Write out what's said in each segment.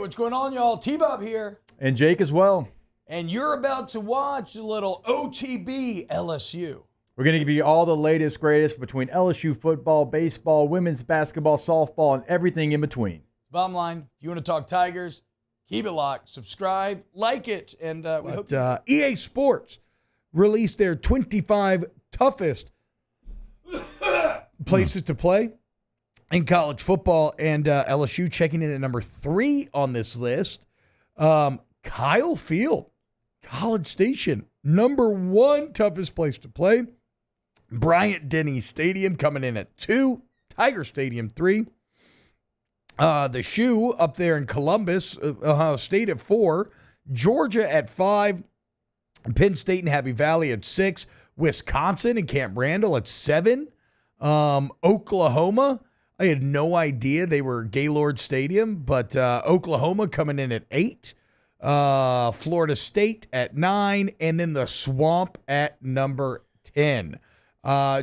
what's going on, y'all? T-Bob here. And Jake as well. And you're about to watch a little OTB LSU. We're going to give you all the latest, greatest between LSU football, baseball, women's basketball, softball, and everything in between. Bottom line, if you want to talk Tigers, keep it locked, subscribe, like it, and we hope EA Sports released their 25 toughest places to play in college football, and LSU checking in at number 3 on this list. Kyle Field, College Station, number 1 toughest place to play. Bryant-Denny Stadium coming in at 2. Tiger Stadium 3. The Shoe up there in Columbus, Ohio State at 4. Georgia at 5. Penn State and Happy Valley at 6. Wisconsin and Camp Randall at 7. Oklahoma, I had no idea they were Gaylord Stadium, but Oklahoma coming in at 8. Florida State at 9. And then the Swamp at number 10.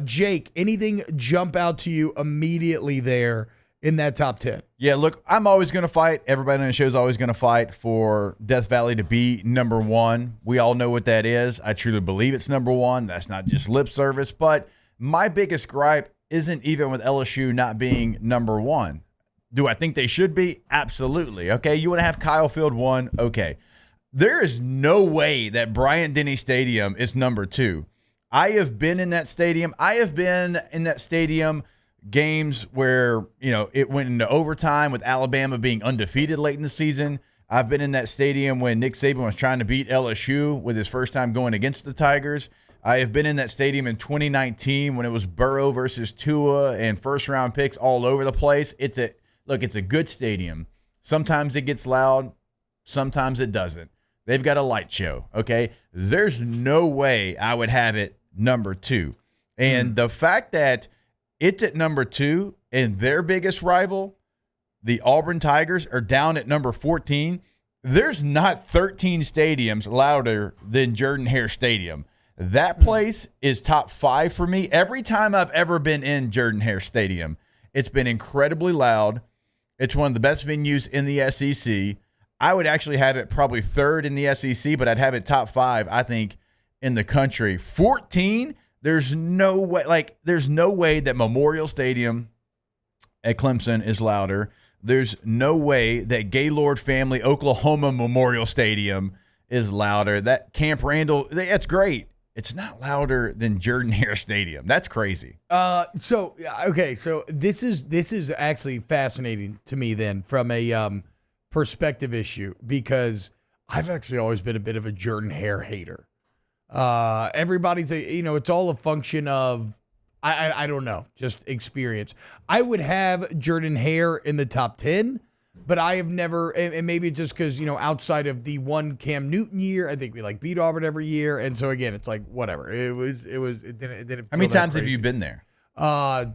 Jake, anything jump out to you immediately there in that top 10? Yeah, look, I'm always going to fight. Everybody on the show is always going to fight for Death Valley to be number 1. We all know what that is. I truly believe it's number 1. That's not just lip service. But my biggest gripe isn't even with LSU not being number 1. Do I think they should be? Absolutely. Okay, you want to have Kyle Field 1? Okay. There is no way that Bryant-Denny Stadium is number 2. I have been in that stadium. I have been in that stadium games where, you know, it went into overtime with Alabama being undefeated late in the season. I've been in that stadium when Nick Saban was trying to beat LSU with his first time going against the Tigers. I have been in that stadium in 2019 when it was Burrow versus Tua and first-round picks all over the place. It's a good stadium. Sometimes it gets loud. Sometimes it doesn't. They've got a light show, okay? There's no way I would have it number 2. And the fact that it's at number 2 and their biggest rival, the Auburn Tigers, are down at number 14, there's not 13 stadiums louder than Jordan-Hare Stadium. That place is top 5 for me. Every time I've ever been in Jordan-Hare Stadium, it's been incredibly loud. It's one of the best venues in the SEC. I would actually have it probably 3rd in the SEC, but I'd have it top 5, I think, in the country. 14, there's no way that Memorial Stadium at Clemson is louder. There's no way that Gaylord Family Oklahoma Memorial Stadium is louder. That Camp Randall, that's great. It's not louder than Jordan-Hare Stadium. That's crazy. So this is actually fascinating to me then from a perspective issue, because I've actually always been a bit of a Jordan-Hare hater. Everybody's it's all a function of I don't know, just experience. I would have Jordan-Hare in the top 10, but I have never, and maybe just because, outside of the one Cam Newton year, I think we beat Auburn every year. And so again, it's like, whatever. It didn't How many times have you been there?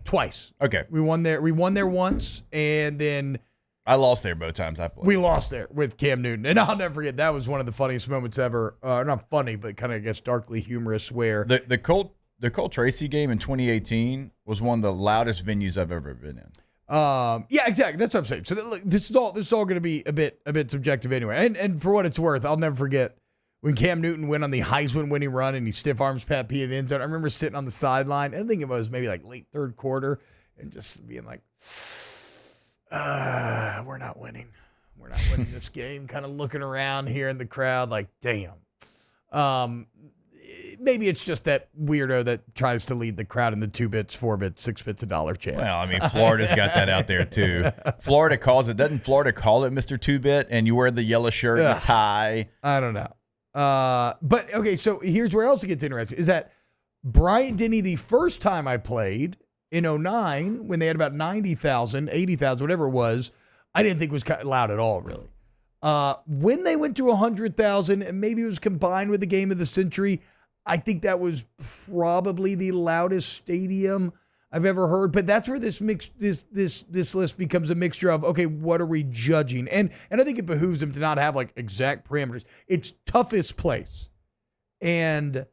Twice. Okay. We won there once, and then I lost there both times I played. we lost there with Cam Newton. And I'll never forget, that was one of the funniest moments ever. Not funny, but kind of, I guess, darkly humorous, where The Colt Tracy game in 2018 was one of the loudest venues I've ever been in. Yeah, exactly. That's what I'm saying. So this is all going to be a bit subjective anyway. And for what it's worth, I'll never forget when Cam Newton went on the Heisman winning run and he stiff arms Pat P in the end zone. I remember sitting on the sideline, and I think it was maybe like late 3rd quarter, and just being like, we're not winning. We're not winning this game. Kind of looking around here in the crowd like, damn. Maybe it's just that weirdo that tries to lead the crowd in the 2 bits, 4 bits, 6 bits $1 chant. Well, I mean, Florida's got that out there too. Doesn't Florida call it Mr. 2-bit, and you wear the yellow shirt and the tie? I don't know. But okay, so here's where else it gets interesting, is that Bryant-Denny, the first time I played in 2009, when they had about 90,000, 80,000, whatever it was, I didn't think it was loud at all, really. When they went to 100,000, and maybe it was combined with the game of the century, I think that was probably the loudest stadium I've ever heard. But that's where this list becomes a mixture of, okay, what are we judging? And I think it behooves them to not have exact parameters. It's toughest place. And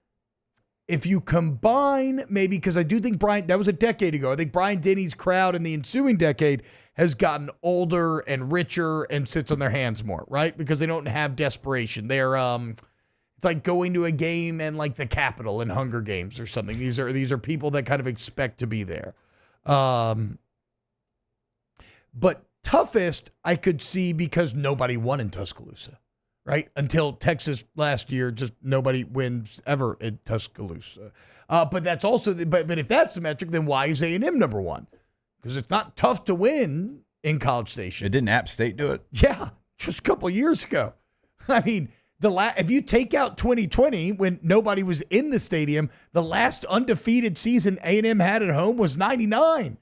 if you combine, maybe, because I do think that was a decade ago. I think Bryant-Denny's crowd in the ensuing decade has gotten older and richer and sits on their hands more, right? Because they don't have desperation. They're it's like going to a game and like the Capitol in Hunger Games or something. These are people that kind of expect to be there. But toughest I could see because nobody won in Tuscaloosa, right? Until Texas last year, just nobody wins ever in Tuscaloosa. But that's also, but if that's the metric, then why is A&M number one? Because it's not tough to win in College Station. Didn't App State do it? Yeah, just a couple of years ago. I mean, if you take out 2020 when nobody was in the stadium, the last undefeated season A&M had at home was 99.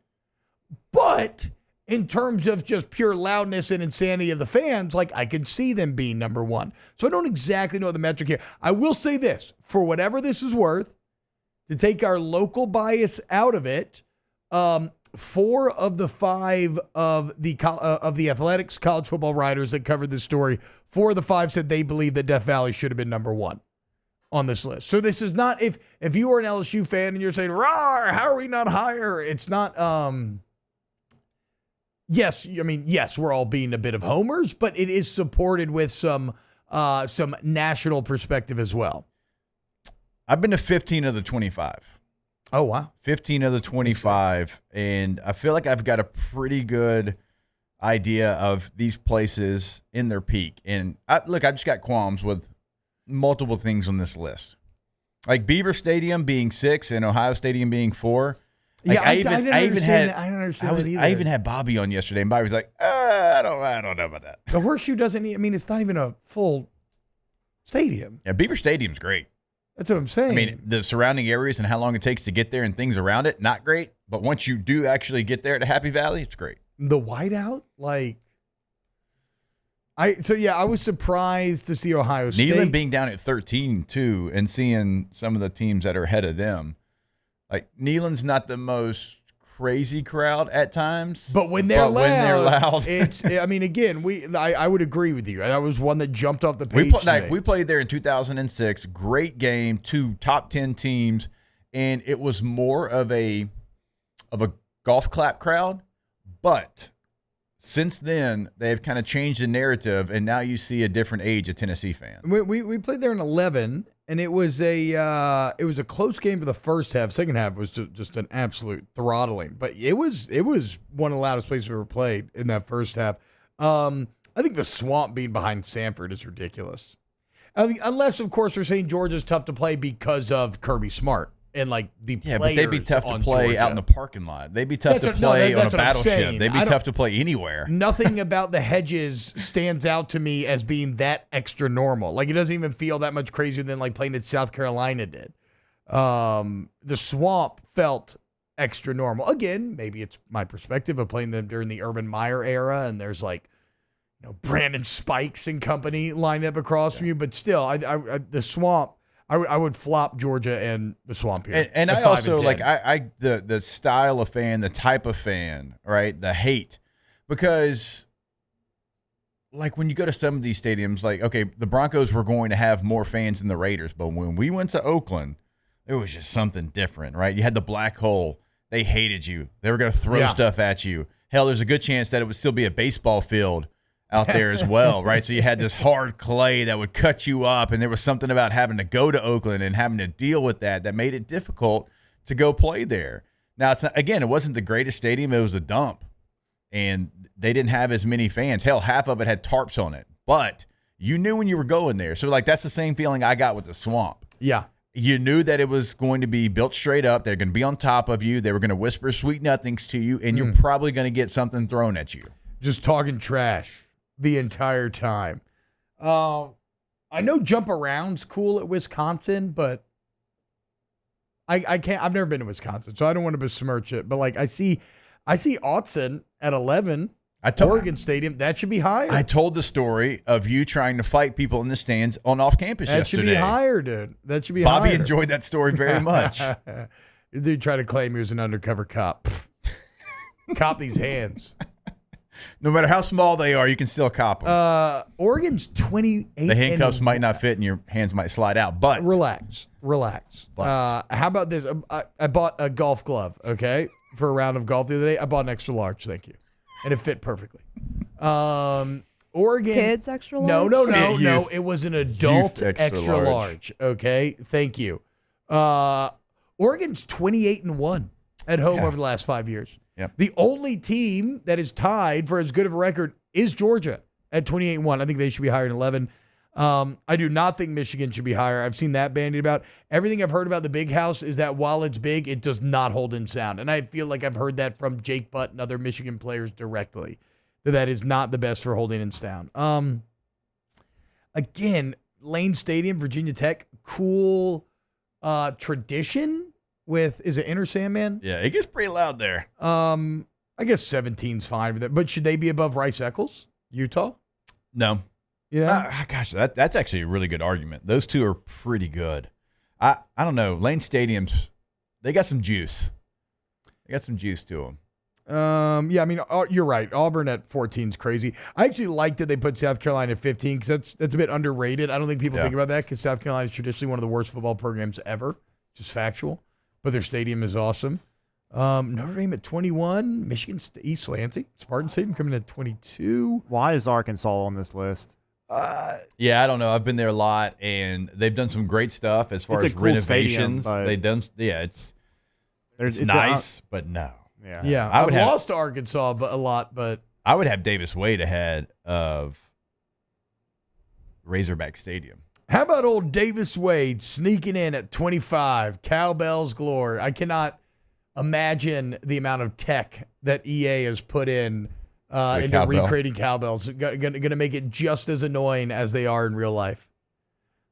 But in terms of just pure loudness and insanity of the fans, like I could see them being number one. So I don't exactly know the metric here. I will say this, for whatever this is worth, to take our local bias out of it, 4 of the 5 of the Athletics college football writers that covered this story, 4 of the 5 said they believe that Death Valley should have been number one on this list. So this is not, if you are an LSU fan and you're saying, "Rawr, how are we not higher?" It's not, yes, I mean, yes, we're all being a bit of homers, but it is supported with some national perspective as well. I've been to 15 of the 25. Oh, wow. 15 of the 25, and I feel like I've got a pretty good idea of these places in their peak. And I just got qualms with multiple things on this list. Like Beaver Stadium being 6 and Ohio Stadium being 4. Like Yeah, I didn't understand that either. I even had Bobby on yesterday, and Bobby was like, I don't know about that. The Horseshoe doesn't need, I mean, it's not even a full stadium. Yeah, Beaver Stadium's great. That's what I'm saying. I mean, the surrounding areas and how long it takes to get there and things around it, not great. But once you do actually get there to Happy Valley, it's great. The whiteout, I was surprised to see Ohio State. Neyland being down at 13, too, and seeing some of the teams that are ahead of them. Like, Neyland's not the most crazy crowd at times. But when they're loud, it's, I mean, again, I would agree with you. That was one that jumped off the page. We played there in 2006. Great game, 2 top 10 teams, and it was more of a golf clap crowd. But since then, they've kind of changed the narrative, and now you see a different age of Tennessee fan. We played there in 11, and it was a close game for the first half. Second half was just an absolute throttling. But it was one of the loudest places we ever played in that first half. I think the Swamp being behind Sanford is ridiculous. Unless, of course, we're saying Georgia's tough to play because of Kirby Smart. And like the players, but they'd be tough to play Georgia. out in the parking lot. They'd be tough to play on a battleship. They'd be tough to play anywhere. Nothing about the Hedges stands out to me as being that extra normal. Like it doesn't even feel that much crazier than like playing at South Carolina did. The Swamp felt extra normal. Again, maybe it's my perspective of playing them during the Urban Meyer era, and there's like, Brandon Spikes and company lined up across from you. But still, the Swamp. I would flop Georgia and the Swamp here. And I also like the style of fan, the type of fan, right? The hate. Because like when you go to some of these stadiums, like, okay, the Broncos were going to have more fans than the Raiders, but when we went to Oakland, there was just something different, right? You had the black hole. They hated you. They were going to throw stuff at you. Hell, there's a good chance that it would still be a baseball field out there as well, right? So you had this hard clay that would cut you up, and there was something about having to go to Oakland and having to deal with that made it difficult to go play there. Now, it's not, again, it wasn't the greatest stadium. It was a dump, and they didn't have as many fans. Hell, half of it had tarps on it, but you knew when you were going there. So, like, that's the same feeling I got with the Swamp. Yeah. You knew that it was going to be built straight up. They're going to be on top of you. They were going to whisper sweet nothings to you, and you're probably going to get something thrown at you. Just talking trash the entire time. I know jump around's cool at Wisconsin, but I can't. I've never been to Wisconsin, so I don't want to besmirch it. But like I see Autzen at 11. Oregon Stadium, that should be higher. I told the story of you trying to fight people in the stands on off campus yesterday. That should be higher, dude. That should be Bobby higher. enjoyed that story very much. The dude tried to claim he was an undercover cop. Cop these hands. No matter how small they are, you can still cop them. Oregon's 28. The handcuffs might not fit and your hands might slide out, but relax. How about this? I bought a golf glove, okay, for a round of golf the other day. I bought an extra large. Thank you. and it fit perfectly. Oregon. Kids extra No, large? no, no, Yeah, no. youth. It was an adult Youth extra extra large. large. Okay, thank you. Oregon's 28-1 at home over the last 5 years. Yep. The only team that is tied for as good of a record is Georgia at 28-1. I think they should be higher than 11. I do not think Michigan should be higher. I've seen that bandied about. Everything I've heard about the Big House is that while it's big, it does not hold in sound. And I feel like I've heard that from Jake Butt and other Michigan players directly, that is not the best for holding in sound. Again, Lane Stadium, Virginia Tech, cool tradition with, is it Inner Sandman? Yeah, it gets pretty loud there. I guess 17's fine with it. But should they be above Rice-Eccles, Utah? No. Yeah. Gosh, that's actually a really good argument. Those two are pretty good. I don't know. Lane Stadiums, they got some juice. They got some juice to them. Yeah, I mean, you're right. Auburn at 14 is crazy. I actually like that they put South Carolina at 15 because that's a bit underrated. I don't think people think about that because South Carolina is traditionally one of the worst football programs ever, which is factual. But their stadium is awesome. Notre Dame at 21. Michigan East Lansing. Spartan Stadium coming in at 22. Why is Arkansas on this list? Yeah, I don't know. I've been there a lot, and they've done some great stuff as far It's a as cool renovations. stadium, but- They've done, yeah, it's It's nice, but no. Yeah, I I've would have- lost to Arkansas a lot, but I would have Davis Wade ahead of Razorback Stadium. how about old Davis Wade sneaking in at 25? Cowbells glory. I cannot imagine the amount of tech that EA has put in into cowbell. recreating cowbells. Going to make it just as annoying as they are in real life.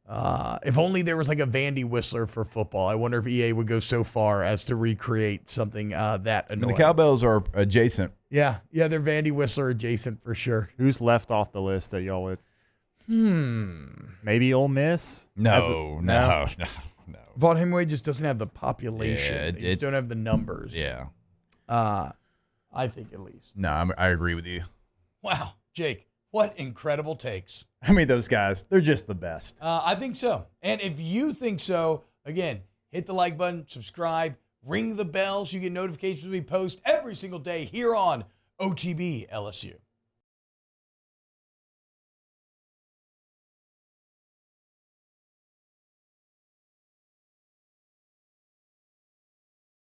If only there was like a Vandy whistler for football. I wonder if EA would go so far as to recreate something that I mean, annoying. the Cowbells are adjacent. Yeah, they're Vandy whistler adjacent for sure. Who's left off the list that y'all would? Maybe Ole Miss? No. Vaught Hemingway just doesn't have the population. Yeah, They just don't have the numbers. Yeah. I think at least. No, I agree with you. Wow, Jake, what incredible takes. I mean, those guys, they're just the best. I think so. And if you think so, again, hit the like button, subscribe, ring the bell so you get notifications when we post every single day here on OTB LSU.